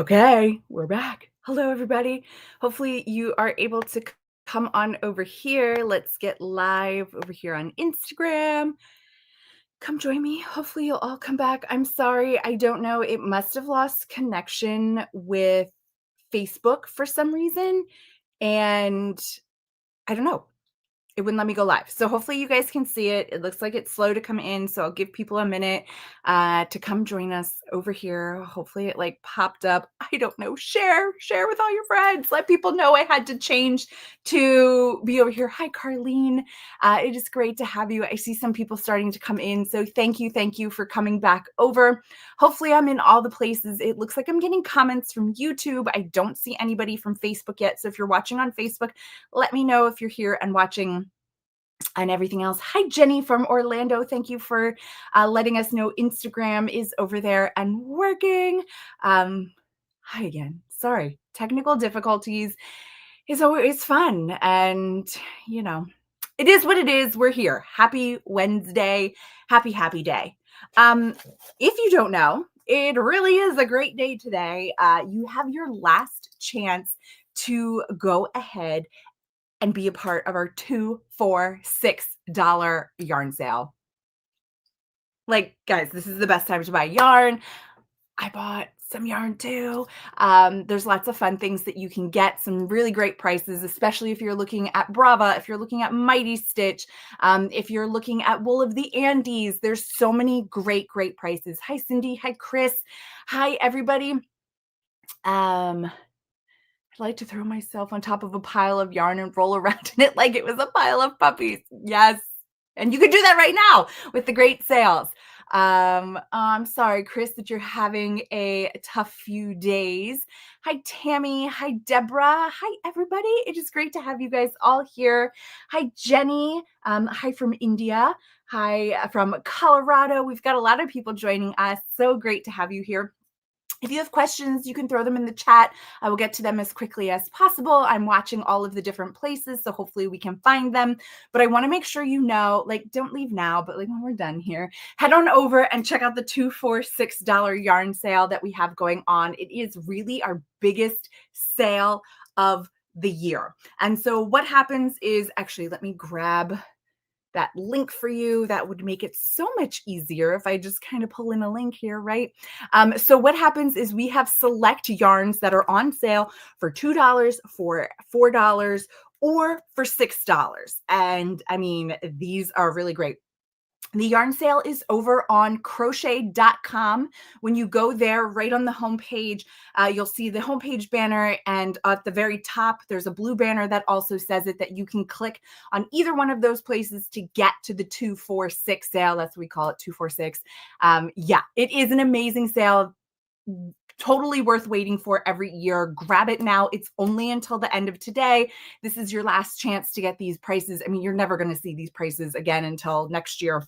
Okay, we're back. Hello, everybody. Hopefully, you are able to come on over here. Let's get live over here on Instagram. Come join me. Hopefully, you'll all come back. I'm sorry. I don't know. It must have lost connection with Facebook for some reason. And I don't know. It wouldn't let me go live. So hopefully you guys can see it. It looks like it's slow to come in. So I'll give people a minute to come join us over here. Hopefully it like popped up. I don't know. Share with all your friends. Let people know I had to change to be over here. Hi, Carlene. It is great to have you. I see some people starting to come in. So thank you for coming back over. Hopefully I'm in all the places. It looks like I'm getting comments from YouTube. I don't see anybody from Facebook yet. So if you're watching on Facebook, let me know if you're here and watching and everything else. Hi, Jenny from Orlando. Thank you for letting us know Instagram is over there and working. Hi again. Sorry. Technical difficulties is always fun. And, you know, it is what it is. We're here. Happy Wednesday. Happy day. If you don't know, it really is a great day today. You have your last chance to go ahead and be a part of our $2 for $6 yarn sale. Like, guys, this is the best time to buy yarn. I bought some yarn too. There's lots of fun things that you can get, some really great prices, especially if you're looking at Brava, if you're looking at Mighty Stitch, if you're looking at Wool of the Andes. There's so many great prices. Hi, Cindy. Hi, Chris. Hi, everybody. I like to throw myself on top of a pile of yarn and roll around in it like it was a pile of puppies. Yes. And you can do that right now with the great sales. I'm sorry, Chris, that you're having a tough few days. Hi, Tammy. Hi, Deborah. Hi, everybody. It is great to have you guys all here. Hi, Jenny. Hi from India. Hi from Colorado. We've got a lot of people joining us. So great to have you here. If you have questions, you can throw them in the chat. I will get to them as quickly as possible. I'm watching all of the different places, so hopefully we can find them. But I want to make sure you know, like, don't leave now, but like when we're done here, head on over and check out the $2 for $6 yarn sale that we have going on. It is really our biggest sale of the year. And so what happens is, actually, let me grab that link for you. That would make it so much easier if I just kind of pull in a link here, right? So what happens is we have select yarns that are on sale for $2, for $4, or for $6. And I mean, these are really great. The yarn sale is over on crochet.com. When you go there, right on the homepage, you'll see the homepage banner, and at the very top, there's a blue banner that also says it, that you can click on either one of those places to get to the 2 for 6 sale. That's what we call it, 2 for 6. Yeah, it is an amazing sale. Totally worth waiting for every year. Grab it now. It's only until the end of today. This is your last chance to get these prices. I mean, you're never going to see these prices again until next year,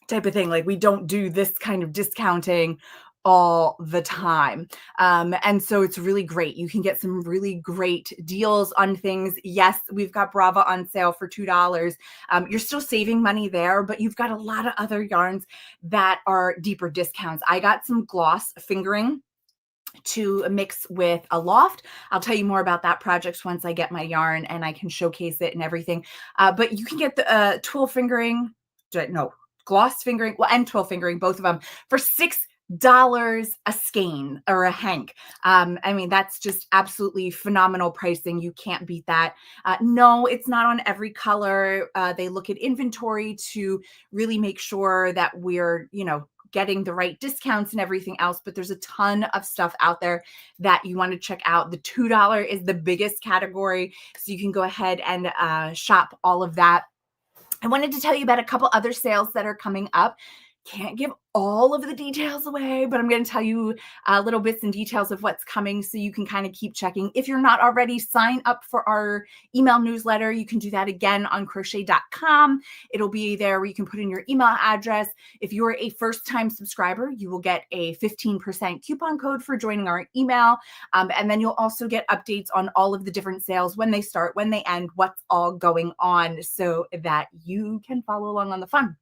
type of thing. Like, we don't do this kind of discounting all the time. And so it's really great. You can get some really great deals on things. Yes, we've got Brava on sale for $2. You're still saving money there, but you've got a lot of other yarns that are deeper discounts. I got some gloss fingering to mix with a loft. I'll tell you more about that project once I get my yarn and I can showcase it and everything. But you can get the twill fingering, gloss fingering, well, and twill fingering, both of them, for $6 a skein or a hank. I mean, that's just absolutely phenomenal pricing. You can't beat that. No, it's not on every color. They look at inventory to really make sure that we're, getting the right discounts and everything else, but there's a ton of stuff out there that you want to check out. The $2 is the biggest category, so you can go ahead and shop all of that. I wanted to tell you about a couple other sales that are coming up. Can't give all of the details away, but I'm going to tell you little bits and details of what's coming so you can kind of keep checking. If you're not already, sign up for our email newsletter. You can do that again on crochet.com. It'll be there where you can put in your email address. If you're a first-time subscriber, you will get a 15% coupon code for joining our email. And then you'll also get updates on all of the different sales, when they start, when they end, what's all going on, so that you can follow along on the fun.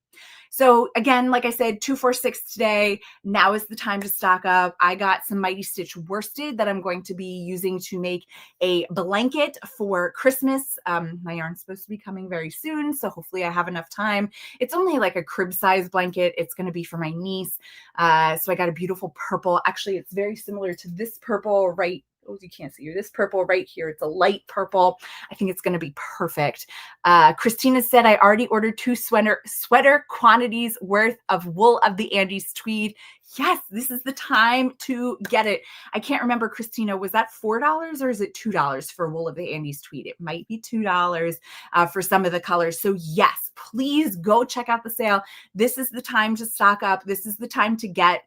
So again, like I said, 246 today. Now is the time to stock up. I got some Mighty Stitch worsted that I'm going to be using to make a blanket for Christmas. My yarn's supposed to be coming very soon, so hopefully I have enough time. It's only like a crib size blanket. It's going to be for my niece. So I got a beautiful purple. Actually, it's very similar to this purple right. Oh, you can't see here. This purple right here. It's a light purple. I think it's going to be perfect. Christina said, I already ordered 2 sweater quantities worth of wool of the Andes tweed. Yes, this is the time to get it. I can't remember, Christina, was that $4 or is it $2 for wool of the Andes tweed? It might be $2 for some of the colors. So yes, please go check out the sale. This is the time to stock up. This is the time to get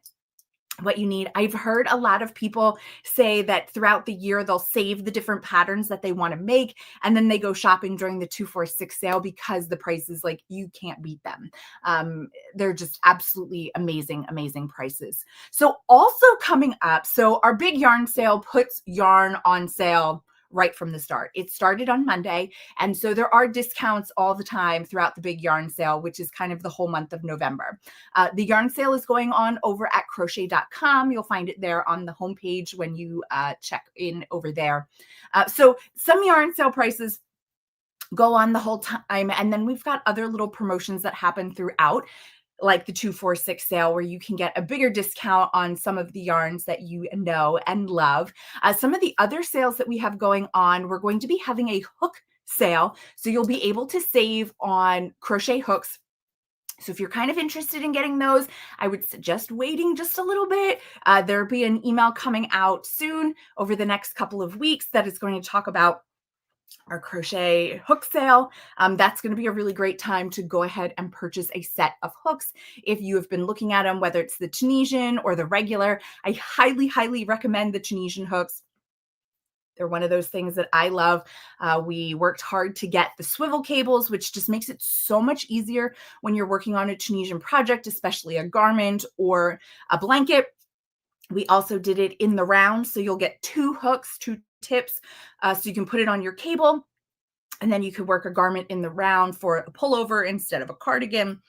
what you need. I've heard a lot of people say that throughout the year, they'll save the different patterns that they want to make, and then they go shopping during the 246 sale because the prices, like, you can't beat them. They're just absolutely amazing, amazing prices. So also coming up, so our big yarn sale puts yarn on sale right from the start. It started on Monday. And so there are discounts all the time throughout the big yarn sale, which is kind of the whole month of November. The yarn sale is going on over at crochet.com. You'll find it there on the homepage when you check in over there. So some yarn sale prices go on the whole time. And then we've got other little promotions that happen throughout, like the 246 sale, where you can get a bigger discount on some of the yarns that you know and love. Some of the other sales that we have going on, we're going to be having a hook sale. So you'll be able to save on crochet hooks. So if you're kind of interested in getting those, I would suggest waiting just a little bit. There'll be an email coming out soon over the next couple of weeks that is going to talk about our crochet hook sale. That's going to be a really great time to go ahead and purchase a set of hooks. If you have been looking at them, whether it's the Tunisian or the regular, I highly, highly recommend the Tunisian hooks. They're one of those things that I love. We worked hard to get the swivel cables, which just makes it so much easier when you're working on a Tunisian project, especially a garment or a blanket. We also did it in the round, so you'll get 2 hooks, 2 tips, so you can put it on your cable, and then you could work a garment in the round for a pullover instead of a cardigan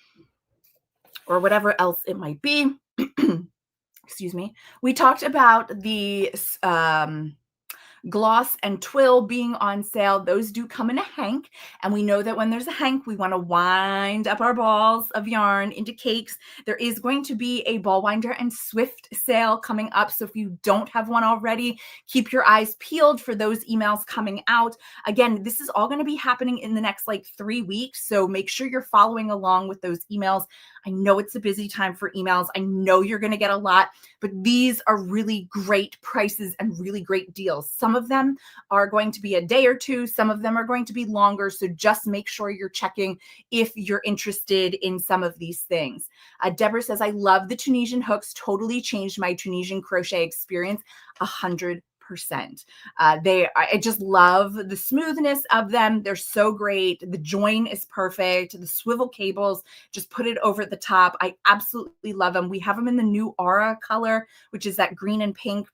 or whatever else it might be. Excuse me. We talked about the gloss and twill being on sale. Those do come in a hank, and we know that when there's a hank, we want to wind up our balls of yarn into cakes. There is going to be a ball winder and swift sale coming up, so if you don't have one already, keep your eyes peeled for those emails coming out. Again, this is all going to be happening in the next like 3 weeks, so make sure you're following along with those emails. I know it's a busy time for emails. I know you're going to get a lot, but these are really great prices and really great deals. Some of them are going to be a day or two. Some of them are going to be longer. So just make sure you're checking if you're interested in some of these things. Deborah says, I love the Tunisian hooks. Totally changed my Tunisian crochet experience. 100%. I just love the smoothness of them. They're so great. The join is perfect. The swivel cables, just put it over the top. I absolutely love them. We have them in the new Aura color, which is that green and pink,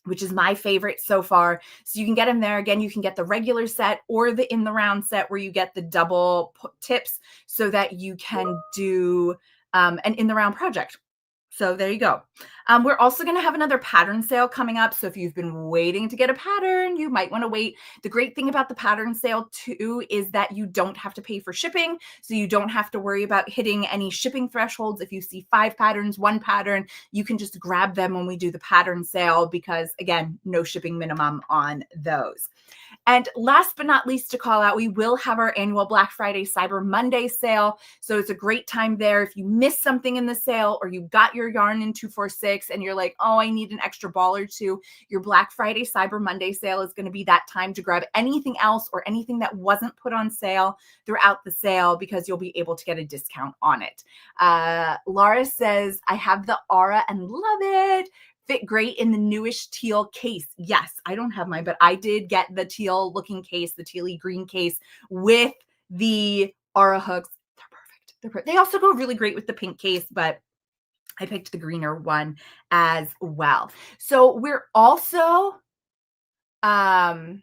which is my favorite so far. So you can get them there. Again, you can get the regular set or the in the round set where you get the double tips so that you can do an in the round project. So there you go. We're also going to have another pattern sale coming up. So if you've been waiting to get a pattern, you might want to wait. The great thing about the pattern sale too is that you don't have to pay for shipping. So you don't have to worry about hitting any shipping thresholds. If you see 5 patterns, 1 pattern, you can just grab them when we do the pattern sale because, again, no shipping minimum on those. And last but not least to call out, we will have our annual Black Friday Cyber Monday sale. So it's a great time there. If you missed something in the sale or you got your yarn in 246 and you're like, oh, I need an extra ball or two, your Black Friday Cyber Monday sale is going to be that time to grab anything else or anything that wasn't put on sale throughout the sale because you'll be able to get a discount on it. Laura says, I have the Aura and love it. Fit great in the newish teal case. Yes, I don't have mine, but I did get the teal looking case, the tealy green case with the Aura hooks. They're perfect. They're perfect. They also go really great with the pink case, but I picked the greener one as well. So we're also, can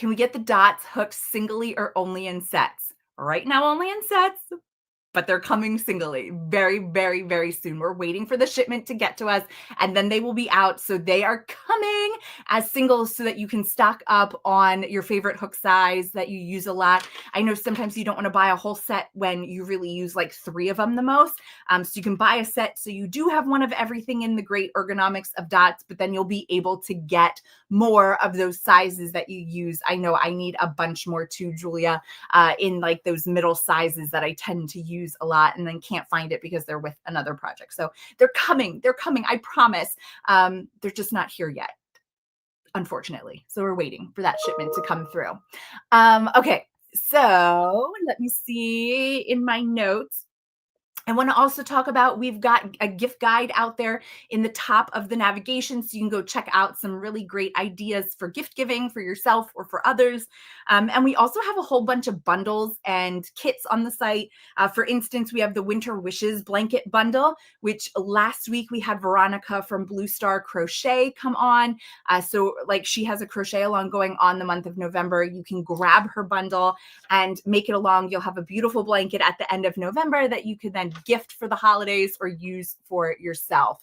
we get the dots hooked singly or only in sets? Right now, only in sets. but they're coming singly very, very, very soon. We're waiting for the shipment to get to us, and then they will be out. So they are coming as singles so that you can stock up on your favorite hook size that you use a lot. I know sometimes you don't want to buy a whole set when you really use like 3 of them the most. So you can buy a set so you do have one of everything in the great ergonomics of dots, but then you'll be able to get more of those sizes that you use. I know I need a bunch more too, Julia, in like those middle sizes that I tend to use a lot and then can't find it because they're with another project. So they're coming, I promise. They're just not here yet, unfortunately. So we're waiting for that shipment to come through. Okay, so let me see in my notes. I want to also talk about, we've got a gift guide out there in the top of the navigation, so you can go check out some really great ideas for gift giving for yourself or for others. And we also have a whole bunch of bundles and kits on the site. For instance, we have the Winter Wishes blanket bundle, which last week we had Veronica from Blue Star Crochet come on. So like she has a crochet along going on the month of November. You can grab her bundle and make it along. You'll have a beautiful blanket at the end of November that you could then gift for the holidays or use for yourself.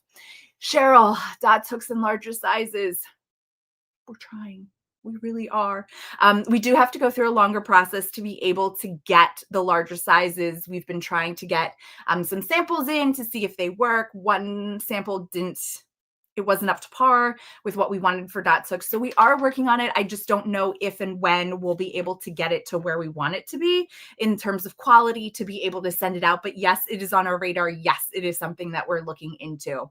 Cheryl, dots, hooks, and larger sizes. We're trying. We really are. We do have to go through a longer process to be able to get the larger sizes. We've been trying to get some samples in to see if they work. One sample it wasn't up to par with what we wanted for dot hooks. So we are working on it. I just don't know if and when we'll be able to get it to where we want it to be in terms of quality to be able to send it out. But yes, it is on our radar. Yes, it is something that we're looking into.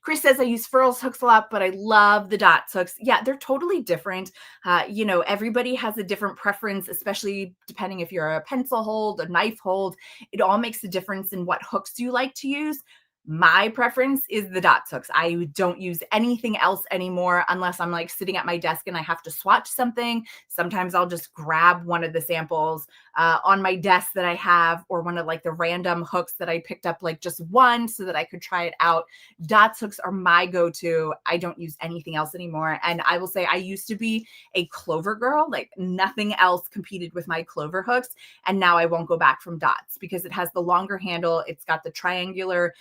Chris says, I use furls hooks a lot, but I love the dots hooks. Yeah, they're totally different. Everybody has a different preference, especially depending if you're a pencil hold, a knife hold. It all makes a difference in what hooks you like to use. My preference is the dots hooks. I don't use anything else anymore unless I'm like sitting at my desk and I have to swatch something. Sometimes I'll just grab one of the samples on my desk that I have, or one of like the random hooks that I picked up, like just one so that I could try it out. Dots hooks are my go-to. I don't use anything else anymore. And I will say I used to be a clover girl, like nothing else competed with my clover hooks. And now I won't go back from dots because it has the longer handle. It's got the triangular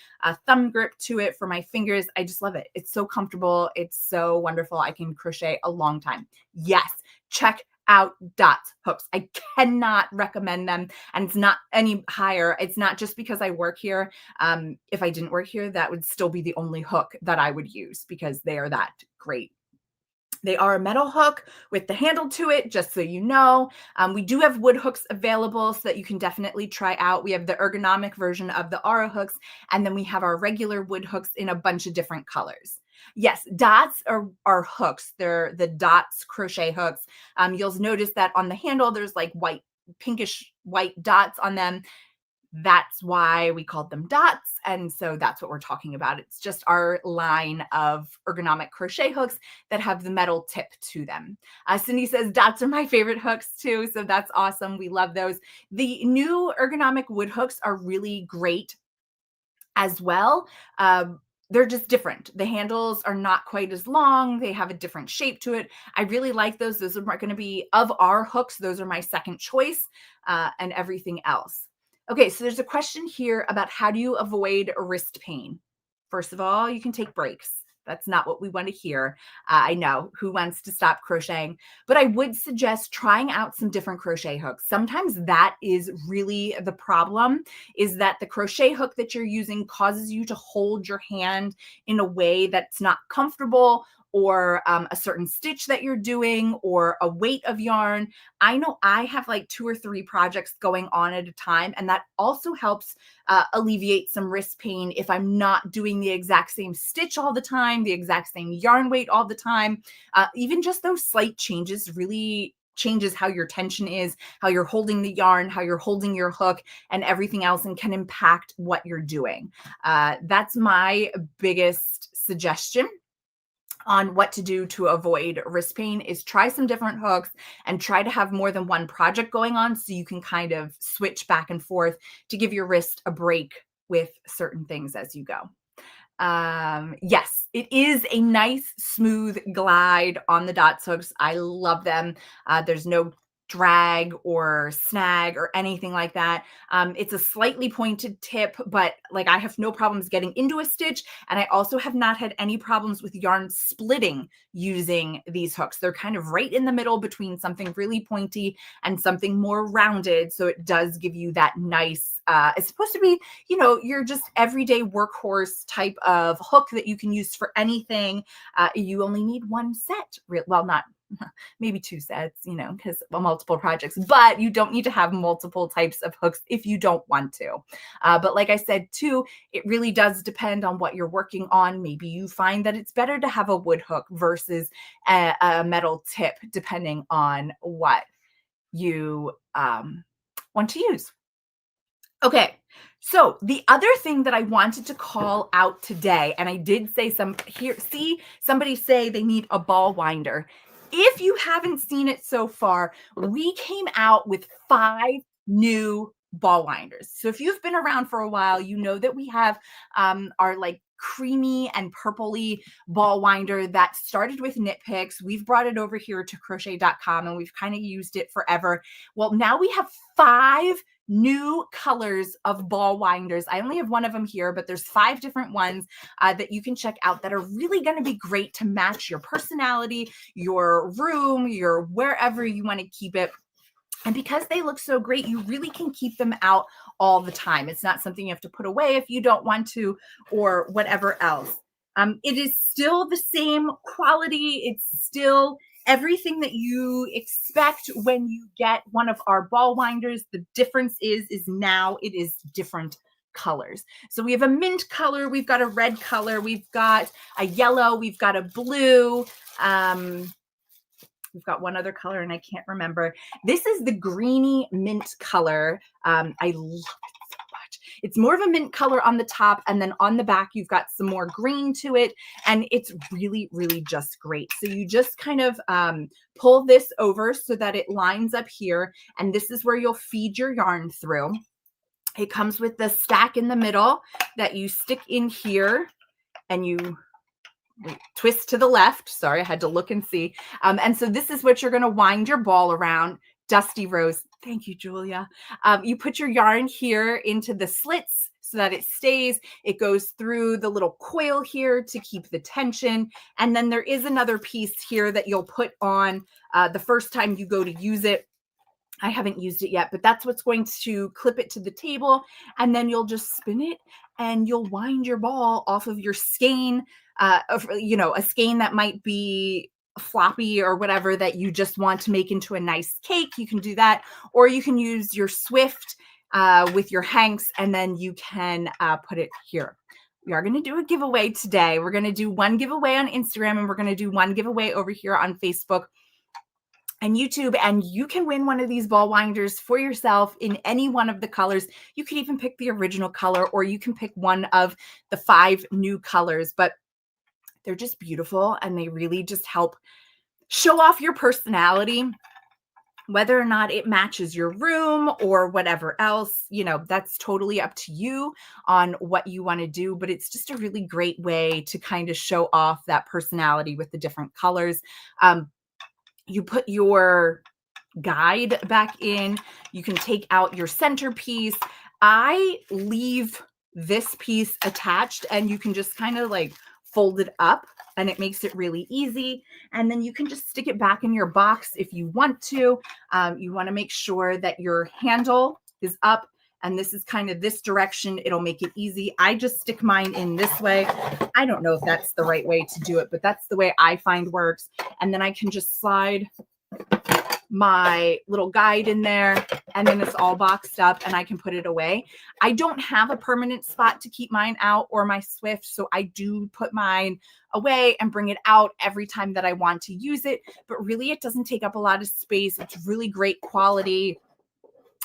thumb grip to it for my fingers. I just love it. It's so comfortable. It's so wonderful. I can crochet a long time. Yes, check out dots hooks. I cannot recommend them, and it's not any higher. It's not just because I work here. If I didn't work here, that would still be the only hook that I would use because they are that great. They are a metal hook with the handle to it, just so you know. We do have wood hooks available so that you can definitely try out. We have the ergonomic version of the Aura hooks, and then we have our regular wood hooks in a bunch of different colors. Yes, dots are hooks. They're the dots crochet hooks. You'll notice that on the handle, there's like pinkish white dots on them. That's why we called them dots. And so that's what we're talking about. It's just our line of ergonomic crochet hooks that have the metal tip to them. Cindy says dots are my favorite hooks too. So that's awesome. We love those. The new ergonomic wood hooks are really great as well. They're just different. The handles are not quite as long. They have a different shape to it. I really like those. Those are going to be, of our hooks, those are my second choice, and everything else. Okay, so there's a question here about how do you avoid wrist pain? First of all, you can take breaks. That's not what we want to hear. I know, who wants to stop crocheting? But I would suggest trying out some different crochet hooks. Sometimes that is really the problem, is that the crochet hook that you're using causes you to hold your hand in a way that's not comfortable, or a certain stitch that you're doing, or a weight of yarn. I know I have like 2 or 3 projects going on at a time, and that also helps alleviate some wrist pain if I'm not doing the exact same stitch all the time, the exact same yarn weight all the time. Even just those slight changes really changes how your tension is, how you're holding the yarn, how you're holding your hook, and everything else, and can impact what you're doing. That's my biggest suggestion on what to do to avoid wrist pain, is try some different hooks and try to have more than one project going on so you can kind of switch back and forth to give your wrist a break with certain things as you go. Yes, it is a nice smooth glide on the dots hooks. I love them. There's no drag or snag or anything like that. It's a slightly pointed tip, but like I have no problems getting into a stitch. And I also have not had any problems with yarn splitting using these hooks. They're kind of right in the middle between something really pointy and something more rounded. So it does give you that nice, it's supposed to be, you know, your just everyday workhorse type of hook that you can use for anything. You only need one set. Well, not maybe two sets, you know, because multiple projects, but you don't need to have multiple types of hooks if you don't want to. But like I said, too, it really does depend on what you're working on. Maybe you find that it's better to have a wood hook versus a metal tip, depending on what you want to use. Okay, so the other thing that I wanted to call out today, and I did say see somebody say they need a ball winder. If you haven't seen it so far, we came out with 5 new ball winders. So if you've been around for a while, you know that we have our like creamy and purpley ball winder that started with Knit Picks. We've brought it over here to crochet.com and we've kind of used it forever. Well, now we have 5 new colors of ball winders. I only have one of them here, but there's 5 different ones that you can check out that are really going to be great to match your personality, your room, your wherever you want to keep it. And because they look so great, you really can keep them out all the time. It's not something you have to put away if you don't want to or whatever else. It is still the same quality. It's still everything that you expect when you get one of our ball winders. The difference is now it is different colors. So we have a mint color, we've got a red color, we've got a yellow, we've got a blue. We've got one other color and I can't remember. This is the greeny mint color. I love it so much. It's more of a mint color on the top, and then on the back, you've got some more green to it, and it's really, really just great. So you just kind of pull this over so that it lines up here, and this is where you'll feed your yarn through. It comes with the stack in the middle that you stick in here, and you twist to the left. Sorry, I had to look and see. And so this is what you're going to wind your ball around. Dusty Rose, thank you, Julia. You put your yarn here into the slits so that it stays. It goes through the little coil here to keep the tension. And then there is another piece here that you'll put on the first time you go to use it. I haven't used it yet, but that's what's going to clip it to the table. And then you'll just spin it and you'll wind your ball off of your skein, you know, a skein that might be floppy or whatever that you just want to make into a nice cake. You can do that, or you can use your Swift with your hanks, and then you can put it here. We are going to do a giveaway today. We're going to do one giveaway on Instagram, and we're going to do one giveaway over here on Facebook and YouTube, and you can win one of these ball winders for yourself in any one of the colors. You can even pick the original color, or you can pick one of the 5 new colors, but they're just beautiful and they really just help show off your personality. Whether or not it matches your room or whatever else, you know, that's totally up to you on what you want to do, but it's just a really great way to kind of show off that personality with the different colors. You put your guide back in, you can take out your centerpiece. I leave this piece attached, and you can just kind of like fold it up, and it makes it really easy. And then you can just stick it back in your box if you want to. You want to make sure that your handle is up, and this is kind of this direction. It'll make it easy. I just stick mine in this way. I don't know if that's the right way to do it, but that's the way I find works. And then I can just slide my little guide in there, and then it's all boxed up and I can put it away. I don't have a permanent spot to keep mine out or my Swift, so I do put mine away and bring it out every time that I want to use it, but really it doesn't take up a lot of space. It's really great quality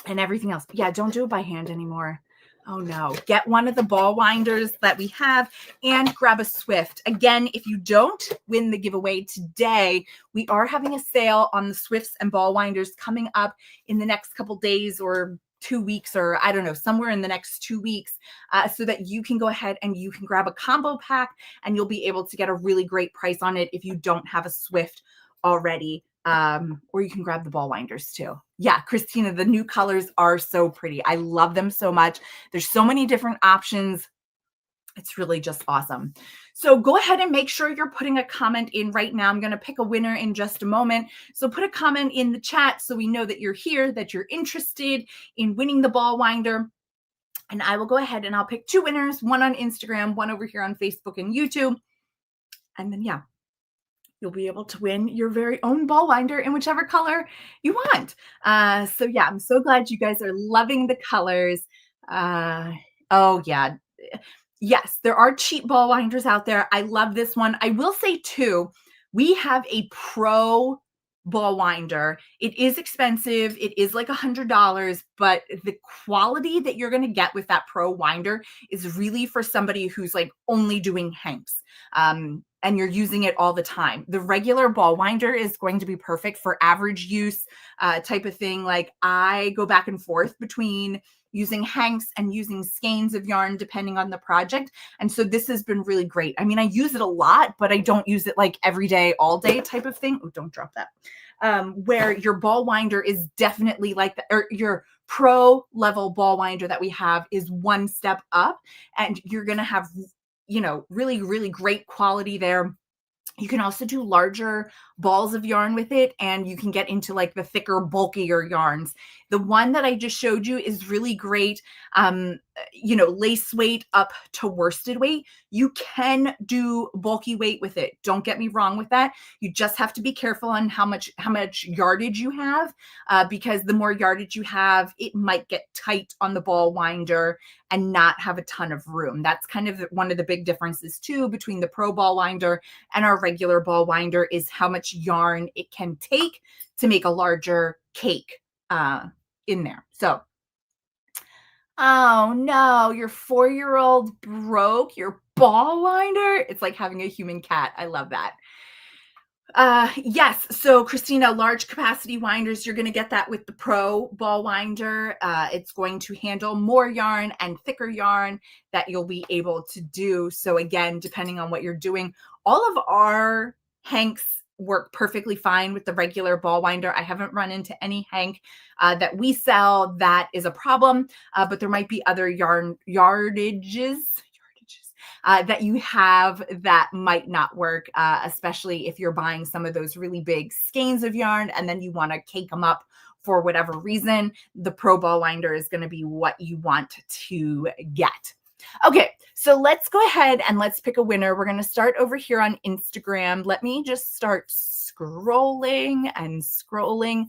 and everything else. But yeah, don't do it by hand anymore. Oh no, get one of the ball winders that we have and grab a Swift. Again, if you don't win the giveaway today, we are having a sale on the Swifts and ball winders coming up in the next couple days or 2 weeks, or I don't know, somewhere in the next 2 weeks, so that you can go ahead and you can grab a combo pack and you'll be able to get a really great price on it if you don't have a Swift already or you can grab the ball winders too. Yeah, Christina, the new colors are so pretty. I love them so much. There's so many different options. It's really just awesome. So go ahead and make sure you're putting a comment in right now. I'm going to pick a winner in just a moment. So put a comment in the chat so we know that you're here, that you're interested in winning the ball winder. And I will go ahead and I'll pick 2 winners, one on Instagram, one over here on Facebook and YouTube. And then, yeah, you'll be able to win your very own ball winder in whichever color you want. So yeah, I'm so glad you guys are loving the colors. Oh yeah. Yes, there are cheap ball winders out there. I love this one. I will say too, we have a pro ball winder. It is expensive. It is like $100, but the quality that you're going to get with that pro winder is really for somebody who's like only doing hanks. And you're using it all the time. The regular ball winder is going to be perfect for average use type of thing. Like I go back and forth between using hanks and using skeins of yarn depending on the project. And so this has been really great. I mean, I use it a lot, but I don't use it like every day, all day type of thing. Oh, don't drop that. Where your ball winder is definitely like the, or your pro level ball winder that we have is one step up, and you're going to have, you know, really, really great quality there. You can also do larger balls of yarn with it, and you can get into like the thicker, bulkier yarns. The one that I just showed you is really great. You know, lace weight up to worsted weight. You can do bulky weight with it. Don't get me wrong with that. You just have to be careful on how much yardage you have, because the more yardage you have, it might get tight on the ball winder and not have a ton of room. That's kind of one of the big differences too between the pro ball winder and our regular ball winder is how much yarn it can take to make a larger cake in there. So, oh no, your 4-year-old broke your ball winder. It's like having a human cat. I love that. Yes. So Christina, large capacity winders, you're going to get that with the Pro ball winder. It's going to handle more yarn and thicker yarn that you'll be able to do. So again, depending on what you're doing, all of our hanks work perfectly fine with the regular ball winder. I haven't run into any hank that we sell that is a problem, but there might be other yardages that you have that might not work, especially if you're buying some of those really big skeins of yarn and then you want to cake them up for whatever reason. The Pro Ball Winder is going to be what you want to get. Okay, so let's go ahead and let's pick a winner. We're going to start over here on Instagram. Let me just start scrolling and scrolling.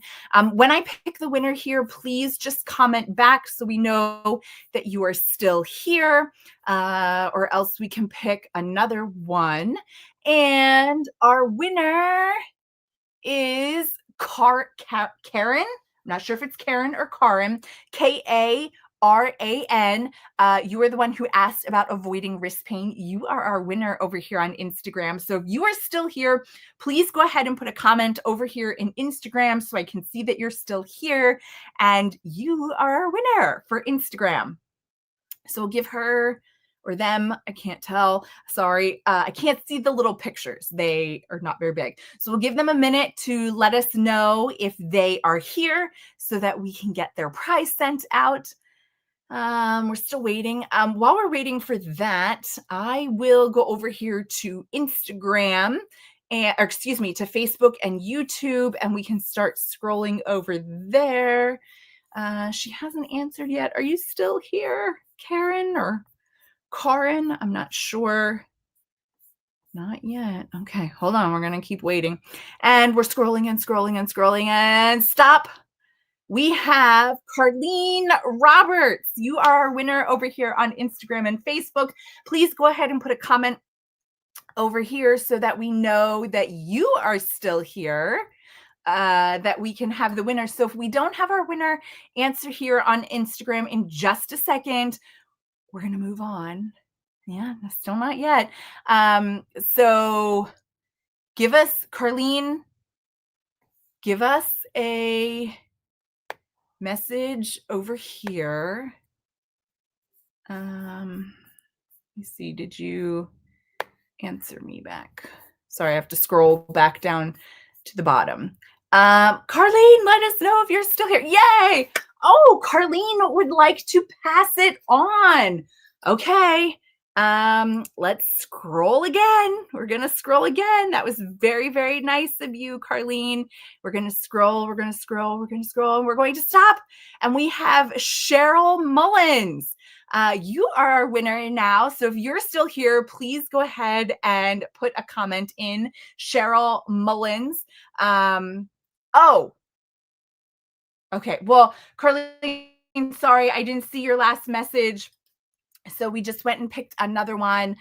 When I pick the winner here, please just comment back so we know that you are still here, or else we can pick another one. And our winner is Karen. I'm not sure if it's Karen or Karen. Karan. You are the one who asked about avoiding wrist pain. You are our winner over here on Instagram. So if you are still here, please go ahead and put a comment over here in Instagram so I can see that you're still here. And you are our winner for Instagram. So we'll give her or them, I can't tell. Sorry, I can't see the little pictures. They are not very big. So we'll give them a minute to let us know if they are here so that we can get their prize sent out. We're still waiting. While we're waiting for that, I will go over here to Instagram and, or excuse me, to Facebook and YouTube, and we can start scrolling over there. She hasn't answered yet. Are you still here, Karen or Karen? I'm not sure. Not yet. Okay, hold on. We're going to keep waiting. And we're scrolling and scrolling and scrolling and stop. We have Carlene Roberts. You are our winner over here on Instagram and Facebook. Please go ahead and put a comment over here so that we know that you are still here, that we can have the winner. So if we don't have our winner answer here on Instagram in just a second, we're going to move on. Yeah, still not yet. So give us, Carlene, give us a message over here. Let me see, did you answer me back? Sorry, I have to scroll back down to the bottom. Carlene, let us know if you're still here. Yay! Oh, Carlene would like to pass it on. Okay. Let's scroll again. We're gonna scroll again. That was very, very nice of you, Carlene. We're gonna scroll, we're gonna scroll, we're gonna scroll, and we're going to stop. And we have Cheryl Mullins. You are our winner now. So if you're still here, please go ahead and put a comment in, Cheryl Mullins. Oh, okay. Well, Carlene, sorry, I didn't see your last message. So we just went and picked another one.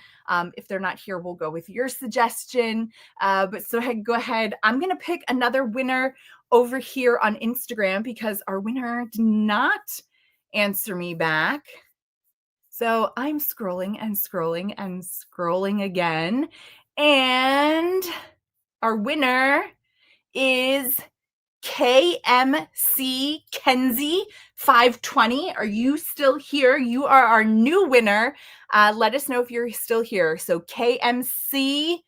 If they're not here, we'll go with your suggestion. But so go ahead. I'm going to pick another winner over here on Instagram because our winner did not answer me back. So I'm scrolling and scrolling and scrolling again. And our winner is KMC Kenzie 520. Are you still here? You are our new winner. Let us know if you're still here. So KMC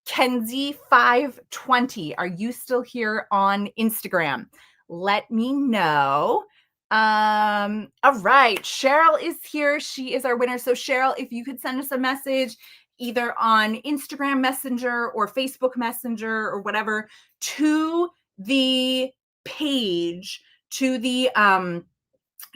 Kenzie 520. Are you still here on Instagram? Let me know. All right. Cheryl is here. She is our winner. So Cheryl, if you could send us a message either on Instagram Messenger or Facebook Messenger or whatever to the page, to the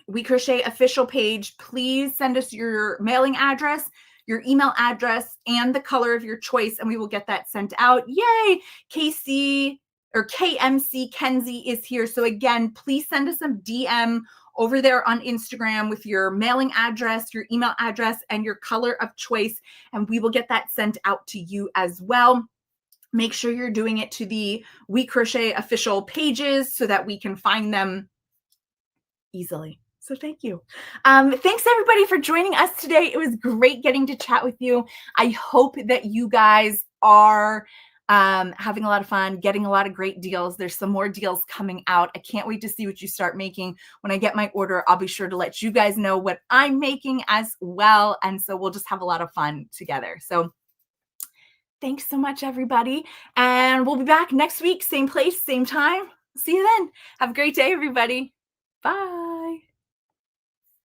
We Crochet official page, please send us your mailing address, your email address, and the color of your choice, and we will get that sent out. Yay! KC or KMC Kenzie is here. So again, please send us a DM over there on Instagram with your mailing address, your email address, and your color of choice, and we will get that sent out to you as well. Make sure you're doing it to the We Crochet official pages so that we can find them easily. So thank you. Thanks everybody for joining us today. It was great getting to chat with you. I hope that you guys are having a lot of fun, getting a lot of great deals. There's some more deals coming out. I can't wait to see what you start making. When I get my order, I'll be sure to let you guys know what I'm making as well. And so we'll just have a lot of fun together. So thanks so much, everybody. And we'll be back next week, same place, same time. See you then. Have a great day, everybody. Bye.